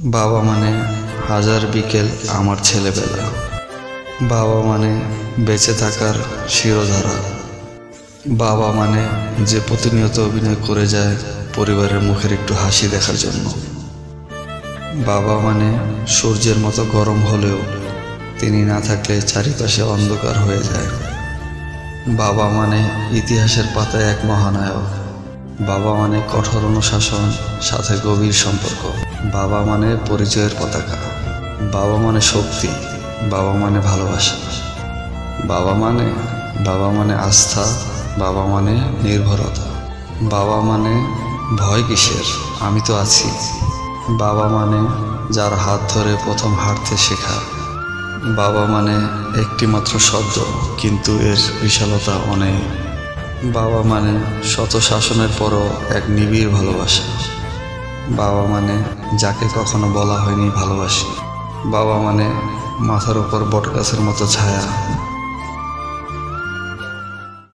বাবা মানে হাজার বিকেল আমার ছেলেবেলা। বাবা মানে বেঁচে থাকার শিরোধারা। বাবা মানে যে প্রতিনিয়ত অভিনয় করে যায় পরিবারের মুখের একটু হাসি দেখার জন্য। বাবা মানে সূর্যের মতো গরম হলেও তিনি না থাকলে চারিপাশে অন্ধকার হয়ে যায়। বাবা মানে ইতিহাসের পাতায় এক মহানায়ক। বাবা মানে কঠোর অনুশাসন সাথে গভীর সম্পর্ক। বাবা মানে পরিচয়ের পতাকা। বাবা মানে শক্তি। বাবা মানে ভালোবাসা। বাবা মানে আস্থা। বাবা মানে নির্ভরতা। বাবা মানে ভয় কিসের, আমি তো আছি। বাবা মানে যার হাত ধরে প্রথম হাঁটতে শেখা। বাবা মানে একটি মাত্র শব্দ, কিন্তু এর বিশালতা অনেক। বাবা মানে শত শাসনের পরও এক নিবিড় ভালোবাসা। বাবা মানে যাকে কখনো বলা হয়নি ভালোবাসি। বাবা মানে মাথার উপর বটগাছের মতো ছায়া।